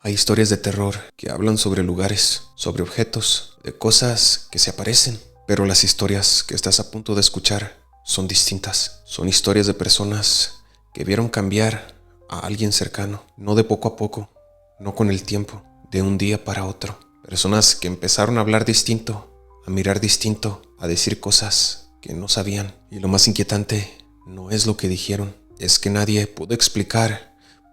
Hay historias de terror que hablan sobre lugares, sobre objetos, de cosas que se aparecen. Pero las historias que estás a punto de escuchar son distintas. Son historias de personas que vieron cambiar a alguien cercano, no de poco a poco, no con el tiempo, de un día para otro. Personas que empezaron a hablar distinto, a mirar distinto, a decir cosas que no sabían. Y lo más inquietante no es lo que dijeron, es que nadie pudo explicar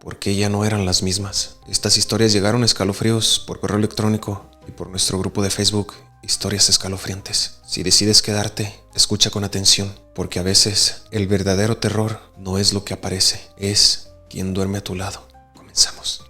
por qué ya no eran las mismas. Estas historias llegaron a Escalofríos por correo electrónico y por nuestro grupo de Facebook, Historias Escalofriantes. Si decides quedarte, escucha con atención, porque a veces el verdadero terror no es lo que aparece, es quien duerme a tu lado. Comenzamos.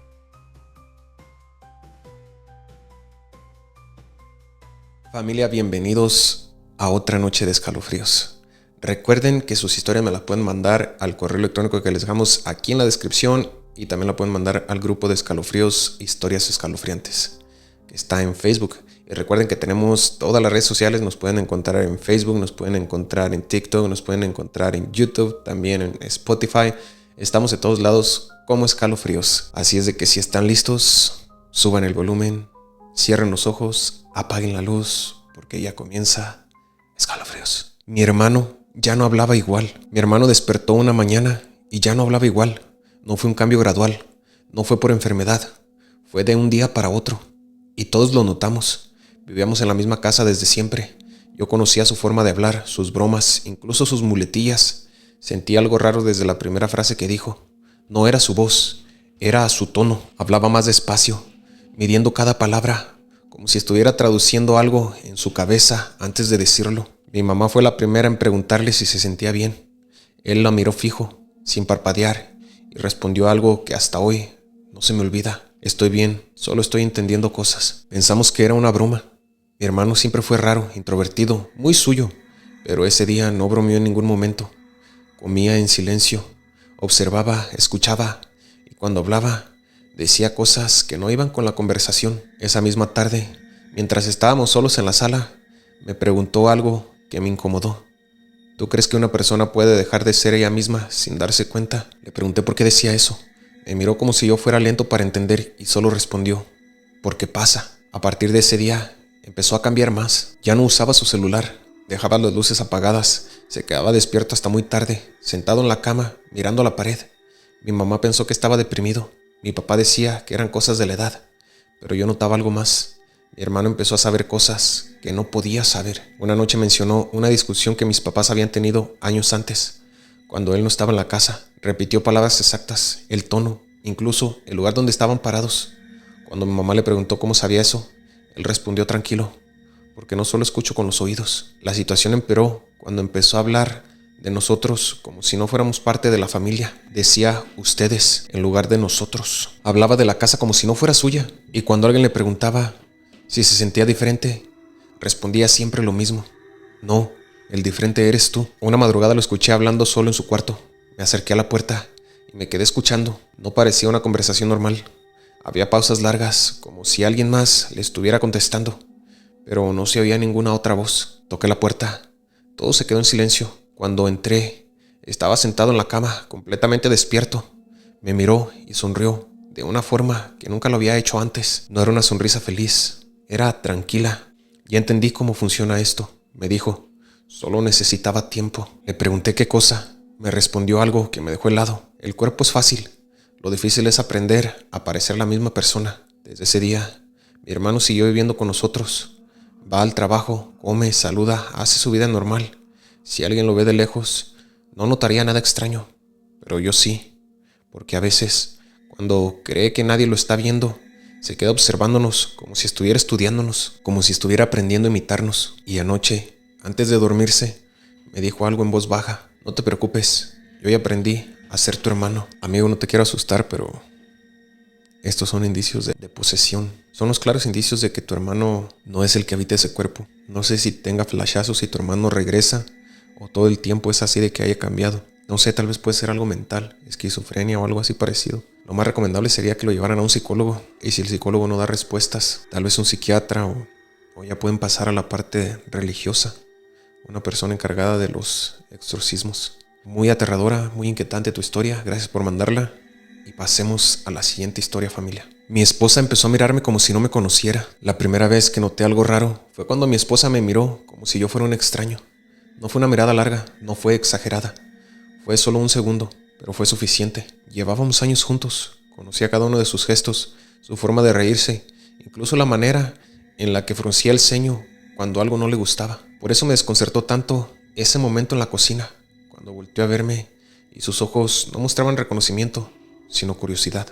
Familia, bienvenidos a otra noche de escalofríos. Recuerden que sus historias me las pueden mandar al correo electrónico que les dejamos aquí en la descripción y también la pueden mandar al grupo de Escalofríos Historias Escalofriantes, que está en Facebook. Y recuerden que tenemos todas las redes sociales, nos pueden encontrar en Facebook, nos pueden encontrar en TikTok, nos pueden encontrar en YouTube, también en Spotify. Estamos de todos lados como Escalofríos. Así es de que si están listos, suban el volumen, cierren los ojos, apaguen la luz, porque ya comienza Escalofríos. Mi hermano ya no hablaba igual. Mi hermano despertó una mañana y ya no hablaba igual. No fue un cambio gradual, no fue por enfermedad, fue de un día para otro. Y todos lo notamos. Vivíamos en la misma casa desde siempre. Yo conocía su forma de hablar, sus bromas, incluso sus muletillas. Sentí algo raro desde la primera frase que dijo. No era su voz, era su tono. Hablaba más despacio, midiendo cada palabra, como si estuviera traduciendo algo en su cabeza antes de decirlo. Mi mamá fue la primera en preguntarle si se sentía bien. Él la miró fijo, sin parpadear, y respondió algo que hasta hoy no se me olvida. Estoy bien, solo estoy entendiendo cosas. Pensamos que era una broma. Mi hermano siempre fue raro, introvertido, muy suyo, pero ese día no bromeó en ningún momento. Comía en silencio, observaba, escuchaba, y cuando hablaba, decía cosas que no iban con la conversación. Esa misma tarde, mientras estábamos solos en la sala, me preguntó algo que me incomodó. ¿Tú crees que una persona puede dejar de ser ella misma sin darse cuenta? Le pregunté por qué decía eso. Me miró como si yo fuera lento para entender y solo respondió, porque pasa. A partir de ese día, empezó a cambiar más. Ya no usaba su celular, dejaba las luces apagadas, se quedaba despierto hasta muy tarde, sentado en la cama, mirando a la pared. Mi mamá pensó que estaba deprimido. Mi papá decía que eran cosas de la edad, pero yo notaba algo más. Mi hermano empezó a saber cosas que no podía saber. Una noche mencionó una discusión que mis papás habían tenido años antes. Cuando él no estaba en la casa, repitió palabras exactas, el tono, incluso el lugar donde estaban parados. Cuando mi mamá le preguntó cómo sabía eso, él respondió tranquilo, porque no solo escucho con los oídos. La situación empeoró cuando empezó a hablar de nosotros como si no fuéramos parte de la familia. Decía ustedes en lugar de nosotros. Hablaba de la casa como si no fuera suya. Y cuando alguien le preguntaba si se sentía diferente, respondía siempre lo mismo. No, el diferente eres tú. Una madrugada lo escuché hablando solo en su cuarto. Me acerqué a la puerta y me quedé escuchando. No parecía una conversación normal. Había pausas largas, como si alguien más le estuviera contestando, pero no se oía ninguna otra voz. Toqué la puerta. Todo se quedó en silencio. Cuando entré, estaba sentado en la cama, completamente despierto. Me miró y sonrió de una forma que nunca lo había hecho antes. No era una sonrisa feliz, era tranquila. Ya entendí cómo funciona esto, me dijo. Solo necesitaba tiempo. Le pregunté qué cosa. Me respondió algo que me dejó helado. El cuerpo es fácil. Lo difícil es aprender a parecer la misma persona. Desde ese día, mi hermano siguió viviendo con nosotros. Va al trabajo, come, saluda, hace su vida normal. Si alguien lo ve de lejos, no notaría nada extraño. Pero yo sí, porque a veces, cuando cree que nadie lo está viendo, se queda observándonos como si estuviera estudiándonos, como si estuviera aprendiendo a imitarnos. Y anoche, antes de dormirse, me dijo algo en voz baja. No te preocupes, yo ya aprendí a ser tu hermano. Amigo, no te quiero asustar, pero estos son indicios de posesión. Son los claros indicios de que tu hermano no es el que habita ese cuerpo. No sé si tenga flashazos, si tu hermano regresa o todo el tiempo es así de que haya cambiado. No sé, tal vez puede ser algo mental, esquizofrenia o algo así parecido. Lo más recomendable sería que lo llevaran a un psicólogo. Y si el psicólogo no da respuestas, tal vez un psiquiatra o ya pueden pasar a la parte religiosa. Una persona encargada de los exorcismos. Muy aterradora, muy inquietante tu historia. Gracias por mandarla. Y pasemos a la siguiente historia, familia. Mi esposa empezó a mirarme como si no me conociera. La primera vez que noté algo raro fue cuando mi esposa me miró como si yo fuera un extraño. No fue una mirada larga, no fue exagerada. Fue solo un segundo, pero fue suficiente. Llevábamos años juntos. Conocía cada uno de sus gestos, su forma de reírse, incluso la manera en la que fruncía el ceño cuando algo no le gustaba. Por eso me desconcertó tanto ese momento en la cocina, cuando volteó a verme y sus ojos no mostraban reconocimiento, sino curiosidad,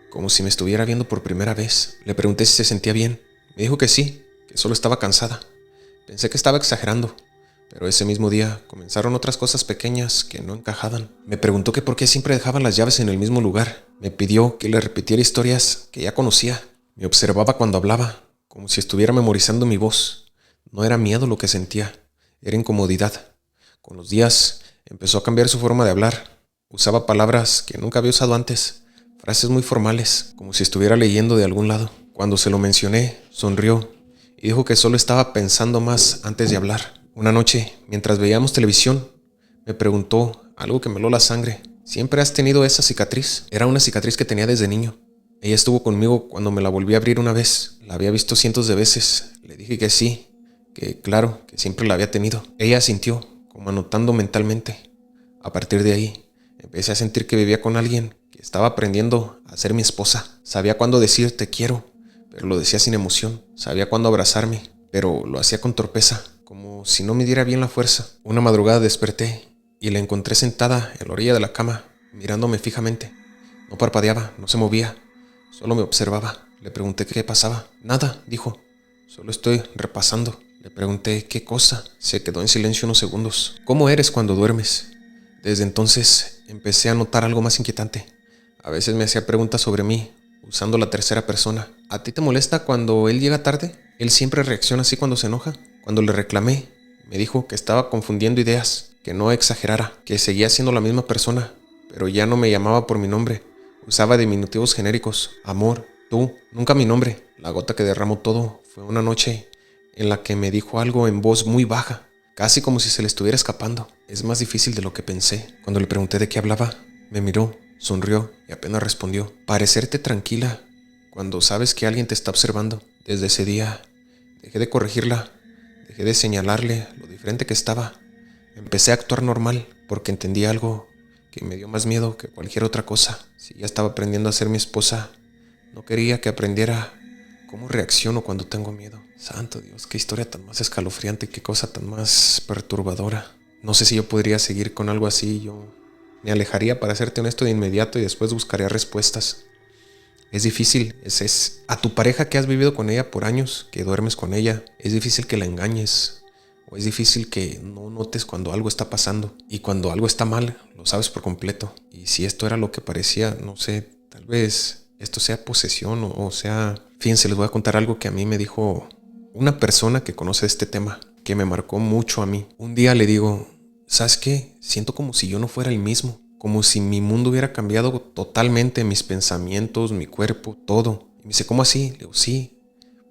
como si me estuviera viendo por primera vez. Le pregunté si se sentía bien. Me dijo que sí, que solo estaba cansada. Pensé que estaba exagerando, pero ese mismo día comenzaron otras cosas pequeñas que no encajaban. Me preguntó que por qué siempre dejaban las llaves en el mismo lugar. Me pidió que le repitiera historias que ya conocía. Me observaba cuando hablaba, como si estuviera memorizando mi voz. No era miedo lo que sentía, era incomodidad. Con los días empezó a cambiar su forma de hablar. Usaba palabras que nunca había usado antes, frases muy formales, como si estuviera leyendo de algún lado. Cuando se lo mencioné, sonrió y dijo que solo estaba pensando más antes de hablar. Una noche, mientras veíamos televisión, me preguntó algo que me heló la sangre. ¿Siempre has tenido esa cicatriz? Era una cicatriz que tenía desde niño. Ella estuvo conmigo cuando me la volví a abrir una vez. La había visto cientos de veces. Le dije que sí, que claro, que siempre la había tenido. Ella asintió, como anotando mentalmente. A partir de ahí, empecé a sentir que vivía con alguien que estaba aprendiendo a ser mi esposa. Sabía cuándo decir te quiero, pero lo decía sin emoción. Sabía cuándo abrazarme, pero lo hacía con torpeza, como si no me diera bien la fuerza. Una madrugada desperté y la encontré sentada en la orilla de la cama, mirándome fijamente. No parpadeaba, no se movía, solo me observaba. Le pregunté qué pasaba. Nada, dijo. Solo estoy repasando. Le pregunté qué cosa. Se quedó en silencio unos segundos. ¿Cómo eres cuando duermes? Desde entonces empecé a notar algo más inquietante. A veces me hacía preguntas sobre mí, usando la tercera persona. ¿A ti te molesta cuando él llega tarde? Él siempre reacciona así cuando se enoja. Cuando le reclamé, me dijo que estaba confundiendo ideas, que no exagerara, que seguía siendo la misma persona, pero ya no me llamaba por mi nombre. Usaba diminutivos genéricos, amor, tú, nunca mi nombre. La gota que derramó todo fue una noche en la que me dijo algo en voz muy baja, casi como si se le estuviera escapando. Es más difícil de lo que pensé. Cuando le pregunté de qué hablaba, me miró, sonrió y apenas respondió. Parecerte tranquila cuando sabes que alguien te está observando. Desde ese día, dejé de corregirla, dejé de señalarle lo diferente que estaba. Empecé a actuar normal porque entendí algo que me dio más miedo que cualquier otra cosa. Si ya estaba aprendiendo a ser mi esposa, no quería que aprendiera cómo reacciono cuando tengo miedo. Santo Dios, qué historia tan más escalofriante y qué cosa tan más perturbadora. No sé si yo podría seguir con algo así. Yo me alejaría, para serte honesto, de inmediato y después buscaría respuestas. Es difícil, es a tu pareja que has vivido con ella por años, que duermes con ella, es difícil que la engañes. O es difícil que no notes cuando algo está pasando. Y cuando algo está mal, lo sabes por completo. Y si esto era lo que parecía, no sé, tal vez esto sea posesión o sea... Fíjense, les voy a contar algo que a mí me dijo una persona que conoce este tema, que me marcó mucho a mí. Un día le digo, ¿sabes qué? Siento como si yo no fuera el mismo. Como si mi mundo hubiera cambiado totalmente, mis pensamientos, mi cuerpo, todo. Y me dice, ¿cómo así? Le digo, sí,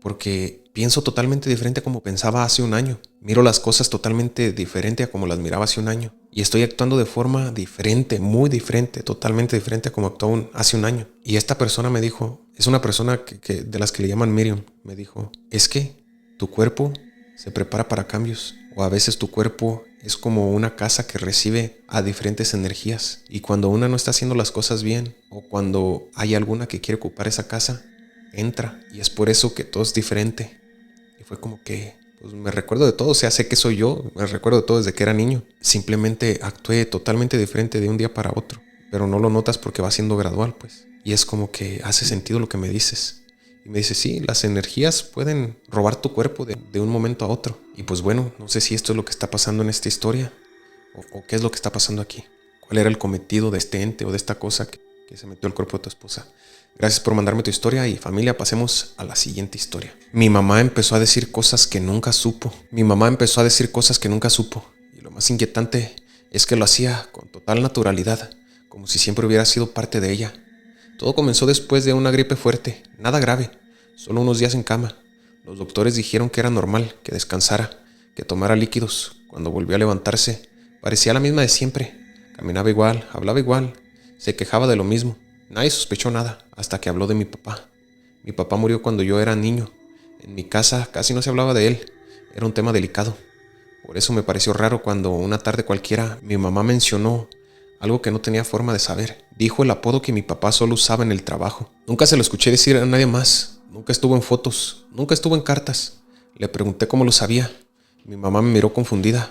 porque pienso totalmente diferente a como pensaba hace un año. Miro las cosas totalmente diferente a como las miraba hace un año. Y estoy actuando de forma diferente, muy diferente, totalmente diferente a como actuaba hace un año. Y esta persona me dijo, es una persona que de las que le llaman Miriam, me dijo, es que tu cuerpo se prepara para cambios. O a veces tu cuerpo es como una casa que recibe a diferentes energías. Y cuando una no está haciendo las cosas bien, o cuando hay alguna que quiere ocupar esa casa, entra. Y es por eso que todo es diferente. Y fue como que, pues me recuerdo de todo. O sea, sé que soy yo, me recuerdo de todo desde que era niño. Simplemente actué totalmente diferente de un día para otro. Pero no lo notas porque va siendo gradual, pues. Y es como que hace sentido lo que me dices. Y me dice, sí, las energías pueden robar tu cuerpo de un momento a otro. Y pues bueno, no sé si esto es lo que está pasando en esta historia o qué es lo que está pasando aquí. ¿Cuál era el cometido de este ente o de esta cosa que se metió al cuerpo de tu esposa? Gracias por mandarme tu historia y familia, pasemos a la siguiente historia. Mi mamá empezó a decir cosas que nunca supo. Y lo más inquietante es que lo hacía con total naturalidad, como si siempre hubiera sido parte de ella. Todo comenzó después de una gripe fuerte, nada grave, solo unos días en cama. Los doctores dijeron que era normal, que descansara, que tomara líquidos. Cuando volvió a levantarse, parecía la misma de siempre. Caminaba igual, hablaba igual, se quejaba de lo mismo. Nadie sospechó nada hasta que habló de mi papá. Mi papá murió cuando yo era niño. En mi casa casi no se hablaba de él. Era un tema delicado. Por eso me pareció raro cuando una tarde cualquiera mi mamá mencionó algo que no tenía forma de saber. Dijo el apodo que mi papá solo usaba en el trabajo. Nunca se lo escuché decir a nadie más. Nunca estuvo en fotos. Nunca estuvo en cartas. Le pregunté cómo lo sabía. Mi mamá me miró confundida,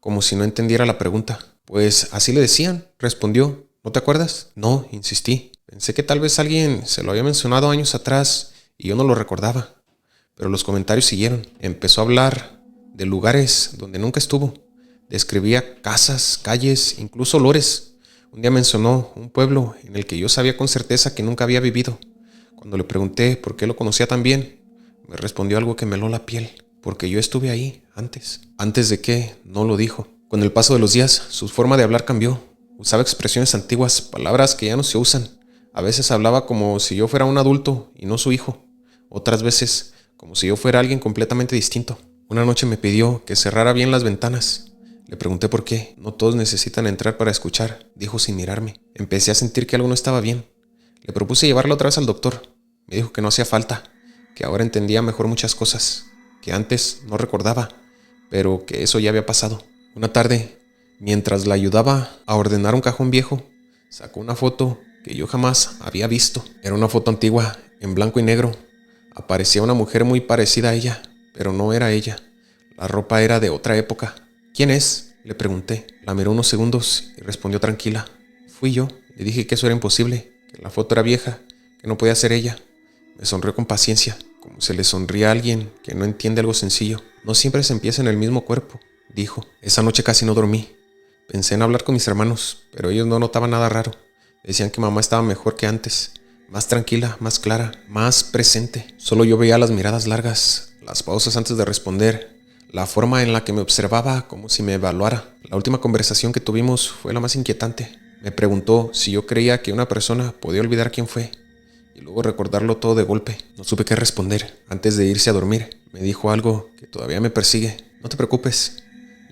como si no entendiera la pregunta. Pues así le decían, respondió. ¿No te acuerdas? No, insistí. Pensé que tal vez alguien se lo había mencionado años atrás y yo no lo recordaba. Pero los comentarios siguieron. Empezó a hablar de lugares donde nunca estuvo. Describía casas, calles, incluso olores. Un día mencionó un pueblo en el que yo sabía con certeza que nunca había vivido. Cuando le pregunté por qué lo conocía tan bien, me respondió algo que me heló la piel. Porque yo estuve ahí antes. ¿Antes de qué? No lo dijo. Con el paso de los días, su forma de hablar cambió. Usaba expresiones antiguas, palabras que ya no se usan. A veces hablaba como si yo fuera un adulto y no su hijo. Otras veces, como si yo fuera alguien completamente distinto. Una noche me pidió que cerrara bien las ventanas. Le pregunté por qué. No todos necesitan entrar para escuchar, dijo sin mirarme. Empecé a sentir que algo no estaba bien. Le propuse llevarla otra vez al doctor. Me dijo que no hacía falta, que ahora entendía mejor muchas cosas, que antes no recordaba, pero que eso ya había pasado. Una tarde, mientras la ayudaba a ordenar un cajón viejo, sacó una foto que yo jamás había visto. Era una foto antigua, en blanco y negro. Aparecía una mujer muy parecida a ella, pero no era ella. La ropa era de otra época. ¿Quién es?, le pregunté. La miró unos segundos y respondió tranquila. Fui yo. Le dije que eso era imposible, que la foto era vieja, que no podía ser ella. Me sonrió con paciencia, como se le sonríe a alguien que no entiende algo sencillo. No siempre se empieza en el mismo cuerpo, dijo. Esa noche casi no dormí. Pensé en hablar con mis hermanos, pero ellos no notaban nada raro. Decían que mamá estaba mejor que antes, más tranquila, más clara, más presente. Solo yo veía las miradas largas, las pausas antes de responder, la forma en la que me observaba como si me evaluara. La última conversación que tuvimos fue la más inquietante. Me preguntó si yo creía que una persona podía olvidar quién fue y luego recordarlo todo de golpe. No supe qué responder. Antes de irse a dormir, me dijo algo que todavía me persigue. No te preocupes,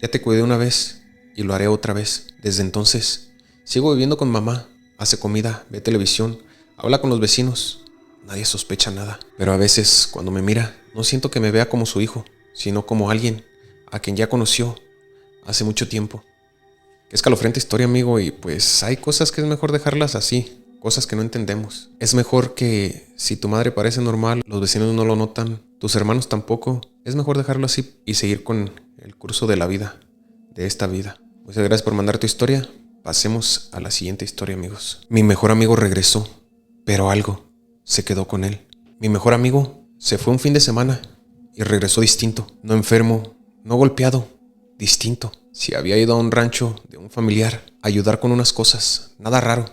ya te cuidé una vez y lo haré otra vez. Desde entonces, sigo viviendo con mamá. Hace comida, ve televisión, habla con los vecinos. Nadie sospecha nada. Pero a veces, cuando me mira, no siento que me vea como su hijo, sino como alguien a quien ya conoció hace mucho tiempo. Qué escalofriante historia, amigo, y pues hay cosas que es mejor dejarlas así, cosas que no entendemos. Es mejor que si tu madre parece normal, los vecinos no lo notan, tus hermanos tampoco, es mejor dejarlo así y seguir con el curso de la vida, de esta vida. Muchas gracias por mandar tu historia. Pasemos a la siguiente historia, amigos. Mi mejor amigo regresó, pero algo se quedó con él. Mi mejor amigo se fue un fin de semana y regresó distinto. No enfermo, no golpeado, distinto. Si había ido a un rancho de un familiar a ayudar con unas cosas, nada raro.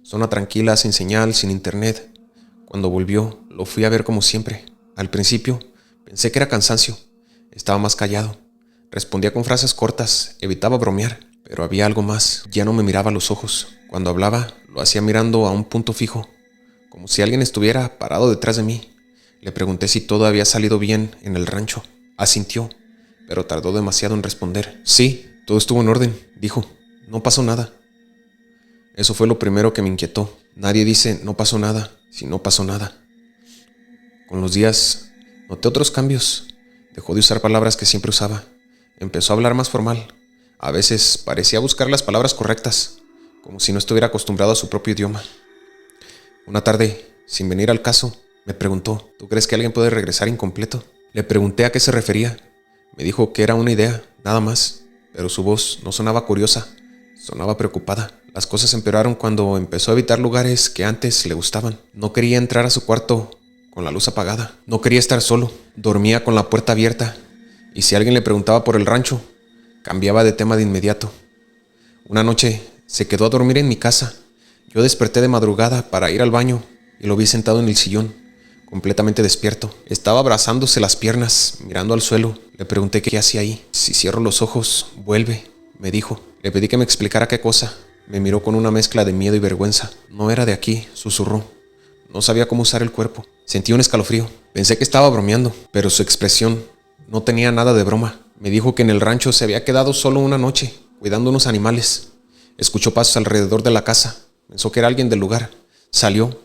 Zona tranquila, sin señal, sin internet. Cuando volvió, lo fui a ver como siempre. Al principio, pensé que era cansancio. Estaba más callado. Respondía con frases cortas, evitaba bromear. Pero había algo más. Ya no me miraba a los ojos. Cuando hablaba, lo hacía mirando a un punto fijo, como si alguien estuviera parado detrás de mí. Le pregunté si todo había salido bien en el rancho. Asintió, pero tardó demasiado en responder. Sí, todo estuvo en orden, dijo. No pasó nada. Eso fue lo primero que me inquietó. Nadie dice no pasó nada si no pasó nada. Con los días, noté otros cambios. Dejó de usar palabras que siempre usaba. Empezó a hablar más formal. A veces parecía buscar las palabras correctas, como si no estuviera acostumbrado a su propio idioma. Una tarde, sin venir al caso, me preguntó, ¿tú crees que alguien puede regresar incompleto? Le pregunté a qué se refería. Me dijo que era una idea, nada más, pero su voz no sonaba curiosa, sonaba preocupada. Las cosas empeoraron cuando empezó a evitar lugares que antes le gustaban. No quería entrar a su cuarto con la luz apagada. No quería estar solo. Dormía con la puerta abierta. Y si alguien le preguntaba por el rancho, cambiaba de tema de inmediato. Una noche se quedó a dormir en mi casa. Yo desperté de madrugada para ir al baño y lo vi sentado en el sillón, completamente despierto. Estaba abrazándose las piernas, mirando al suelo. Le pregunté qué hacía ahí. Si cierro los ojos, vuelve, me dijo. Le pedí que me explicara qué cosa. Me miró con una mezcla de miedo y vergüenza. No era de aquí, susurró. No sabía cómo usar el cuerpo. Sentí un escalofrío. Pensé que estaba bromeando, pero su expresión no tenía nada de broma. Me dijo que en el rancho se había quedado solo una noche, cuidando unos animales. Escuchó pasos alrededor de la casa. Pensó que era alguien del lugar. Salió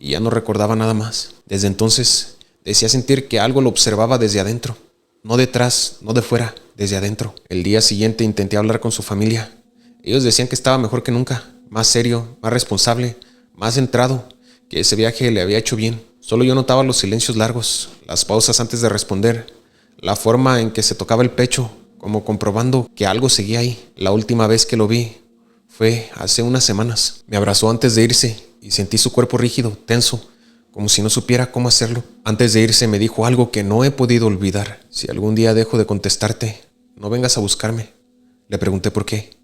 y ya no recordaba nada más. Desde entonces decía sentir que algo lo observaba desde adentro, no detrás, no de fuera, desde adentro. El día siguiente intenté hablar con su familia. Ellos decían que estaba mejor que nunca, más serio, más responsable, más centrado, que ese viaje le había hecho bien. Solo yo notaba los silencios largos, las pausas antes de responder, la forma en que se tocaba el pecho, como comprobando que algo seguía ahí. La última vez que lo vi fue hace unas semanas. Me abrazó antes de irse y sentí su cuerpo rígido, tenso, como si no supiera cómo hacerlo. Antes de irse me dijo algo que no he podido olvidar. Si algún día dejo de contestarte, no vengas a buscarme. Le pregunté por qué.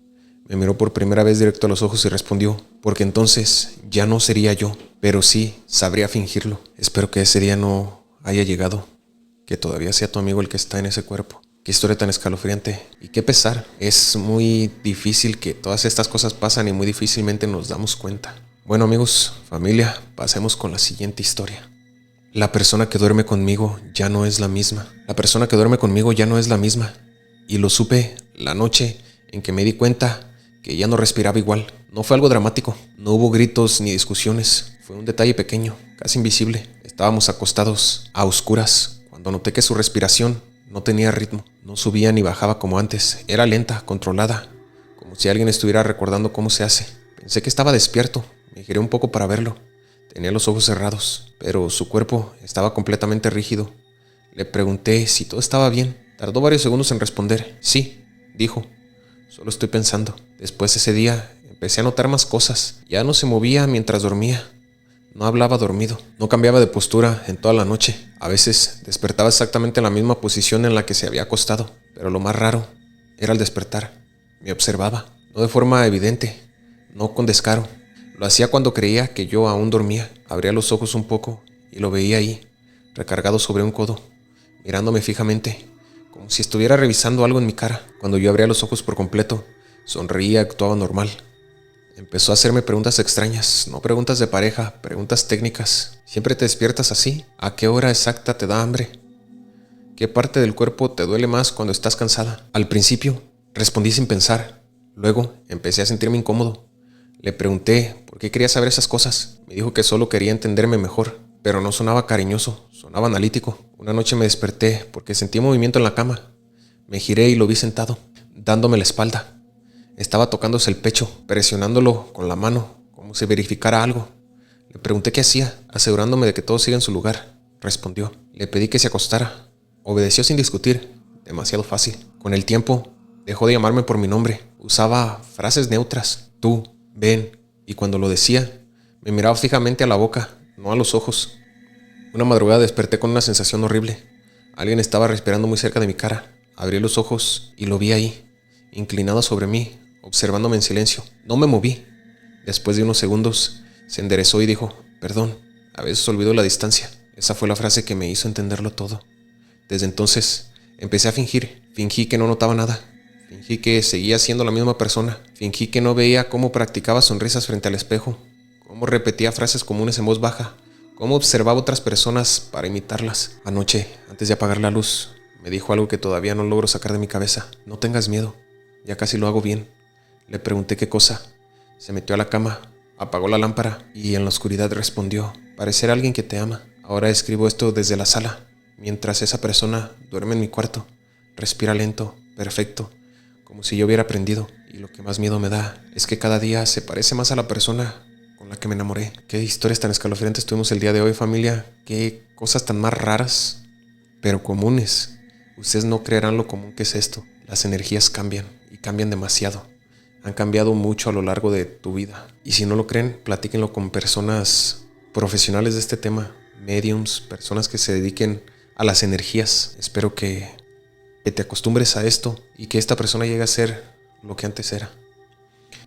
Me miró por primera vez directo a los ojos y respondió, porque entonces ya no sería yo, pero sí sabría fingirlo. Espero que ese día no haya llegado, que todavía sea tu amigo el que está en ese cuerpo. Qué historia tan escalofriante y qué pesar. Es muy difícil que todas estas cosas pasan y muy difícilmente nos damos cuenta. Bueno amigos, familia, pasemos con la siguiente historia. La persona que duerme conmigo ya no es la misma. La persona que duerme conmigo ya no es la misma. Y lo supe la noche en que me di cuenta que ya no respiraba igual. No fue algo dramático, no hubo gritos ni discusiones. Fue un detalle pequeño, casi invisible. Estábamos acostados a oscuras cuando noté que su respiración no tenía ritmo. No subía ni bajaba como antes. Era lenta, controlada, como si alguien estuviera recordando cómo se hace. Pensé que estaba despierto. Me giré un poco para verlo. Tenía los ojos cerrados, pero su cuerpo estaba completamente rígido. Le pregunté si todo estaba bien. Tardó varios segundos en responder. Sí, dijo. Solo estoy pensando. Después de ese día empecé a notar más cosas. Ya no se movía mientras dormía. No hablaba dormido. No cambiaba de postura en toda la noche. A veces despertaba exactamente en la misma posición en la que se había acostado. Pero lo más raro era el despertar. Me observaba. No de forma evidente. No con descaro. Lo hacía cuando creía que yo aún dormía. Abría los ojos un poco y lo veía ahí, recargado sobre un codo, mirándome fijamente, como si estuviera revisando algo en mi cara. Cuando yo abría los ojos por completo, sonreía y actuaba normal. Empezó a hacerme preguntas extrañas, no preguntas de pareja, preguntas técnicas. ¿Siempre te despiertas así? ¿A qué hora exacta te da hambre? ¿Qué parte del cuerpo te duele más cuando estás cansada? Al principio, respondí sin pensar. Luego, empecé a sentirme incómodo. Le pregunté por qué quería saber esas cosas. Me dijo que solo quería entenderme mejor, pero no sonaba cariñoso, sonaba analítico. Una noche me desperté porque sentí movimiento en la cama. Me giré y lo vi sentado, dándome la espalda. Estaba tocándose el pecho, presionándolo con la mano, como si verificara algo. Le pregunté qué hacía, asegurándome de que todo sigue en su lugar. Respondió. Le pedí que se acostara. Obedeció sin discutir, demasiado fácil. Con el tiempo, dejó de llamarme por mi nombre. Usaba frases neutras. Tú, ven, y cuando lo decía, me miraba fijamente a la boca, no a los ojos. Una madrugada desperté con una sensación horrible. Alguien estaba respirando muy cerca de mi cara. Abrí los ojos y lo vi ahí, inclinado sobre mí, observándome en silencio. No me moví. Después de unos segundos, se enderezó y dijo, perdón, a veces olvido la distancia. Esa fue la frase que me hizo entenderlo todo. Desde entonces, empecé a fingir. Fingí que no notaba nada. Fingí que seguía siendo la misma persona. Fingí que no veía cómo practicaba sonrisas frente al espejo, cómo repetía frases comunes en voz baja, cómo observaba otras personas para imitarlas. Anoche, antes de apagar la luz, me dijo algo que todavía no logro sacar de mi cabeza. No tengas miedo, ya casi lo hago bien. Le pregunté qué cosa. Se metió a la cama, apagó la lámpara y en la oscuridad respondió, parecer alguien que te ama. Ahora escribo esto desde la sala, mientras esa persona duerme en mi cuarto. Respira lento, perfecto, como si yo hubiera aprendido. Y lo que más miedo me da es que cada día se parece más a la persona con la que me enamoré. Qué historias tan escalofriantes tuvimos el día de hoy, familia. Qué cosas tan más raras, pero comunes. Ustedes no creerán lo común que es esto. Las energías cambian y cambian demasiado. Han cambiado mucho a lo largo de tu vida. Y si no lo creen, platíquenlo con personas profesionales de este tema, mediums, personas que se dediquen a las energías. Espero que te acostumbres a esto y que esta persona llegue a ser lo que antes era.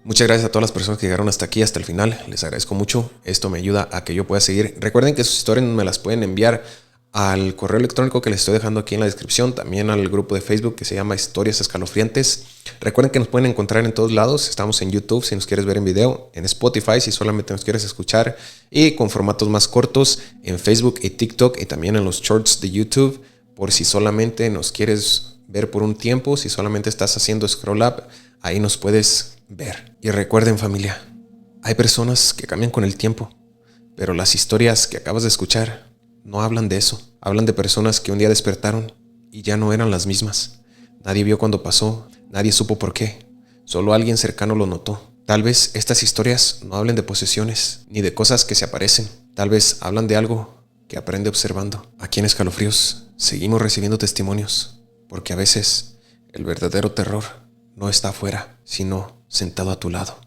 Muchas gracias a todas las personas que llegaron hasta aquí, hasta el final. Les agradezco mucho. Esto me ayuda a que yo pueda seguir. Recuerden que sus historias me las pueden enviar al correo electrónico que les estoy dejando aquí en la descripción, también al grupo de Facebook que se llama Historias Escalofriantes. Recuerden que nos pueden encontrar en todos lados. Estamos en YouTube si nos quieres ver en video, en Spotify si solamente nos quieres escuchar y con formatos más cortos en Facebook y TikTok y también en los shorts de YouTube por si solamente nos quieres ver por un tiempo, si solamente estás haciendo scroll up, ahí nos puedes ver. Y recuerden, familia, hay personas que cambian con el tiempo, Pero las historias que acabas de escuchar no hablan de eso. Hablan de personas que un día despertaron y ya no eran las mismas. Nadie vio cuando pasó, nadie supo por qué. Solo alguien cercano lo notó. Tal vez estas historias no hablen de posesiones, ni de cosas que se aparecen. Tal vez hablan de algo que aprende observando. Aquí en Escalofríos seguimos recibiendo testimonios, porque a veces el verdadero terror no está afuera, sino sentado a tu lado.